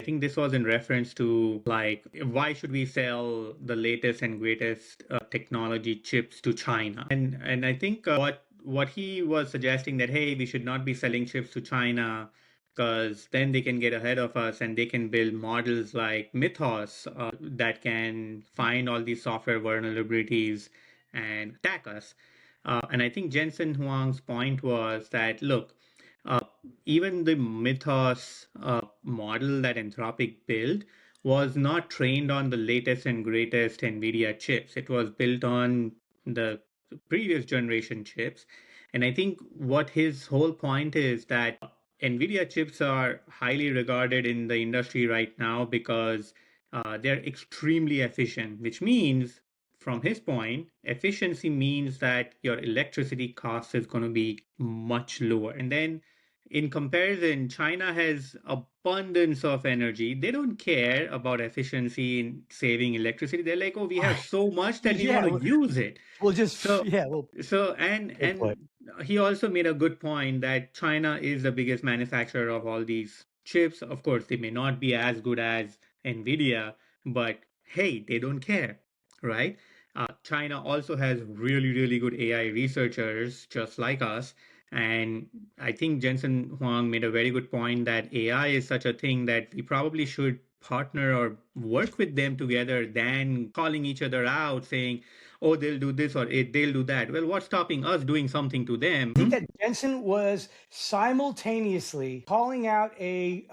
think this was in reference to like why should we sell the latest and greatest technology chips to China? And I think what he was suggesting that hey, we should not be selling chips to China because then they can get ahead of us and they can build models like Mythos that can find all these software vulnerabilities and attack us. And I think Jensen Huang's point was that look, uh, even the Mythos model that Anthropic built was not trained on the latest and greatest NVIDIA chips. It was built on the previous generation chips. And I think what his whole point is that NVIDIA chips are highly regarded in the industry right now because they're extremely efficient, which means, from his point, efficiency means that your electricity cost is going to be much lower. And then in comparison, China has abundance of energy. They don't care about efficiency in saving electricity. They're like, oh, we have so much that we Yeah, want to use it. we'll just So yeah, well, so good point. he also made a good point that China is the biggest manufacturer of all these chips. Of course, they may not be as good as Nvidia, but hey, they don't care, right? China also has really, really good AI researchers, just like us. And I think Jensen Huang made a very good point that AI is such a thing that we probably should partner or work with them together than calling each other out saying, oh, they'll do this or they'll do that. Well, what's stopping us doing something to them? I think that Jensen was simultaneously calling out a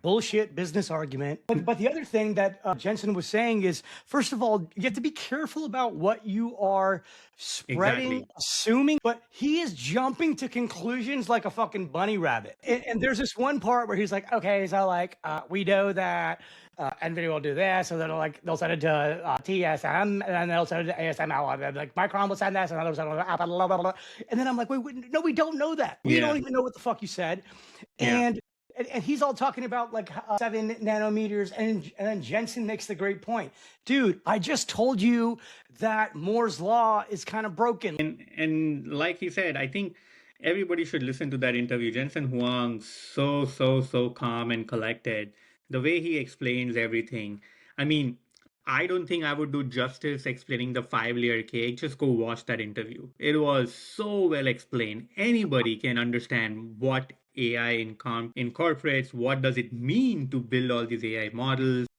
bullshit business argument. But the other thing that Jensen was saying is, first of all, you have to be careful about what you are spreading, Exactly. assuming. But he is jumping to conclusions like a fucking bunny rabbit. And there's this one part where he's like, okay, so like we know that NVIDIA will do this, so they'll send it to TSM, and then they'll send it to ASML, and then like Micron will send this, and then they'll send it to Apple, blah, blah, blah. And then I'm like, wait, no, we don't know that. We Yeah. don't even know what the fuck you said. Yeah. And he's all talking about like 7 nanometers, and then Jensen makes the great point, dude. I just told you that Moore's law is kind of broken. And like he said, I think everybody should listen to that interview. Jensen Huang, so calm and collected. The way he explains everything. I mean, I don't think I would do justice explaining the 5 layer cake. Just go watch that interview. It was so well explained. Anybody can understand what AI incorporates, what does it mean to build all these AI models.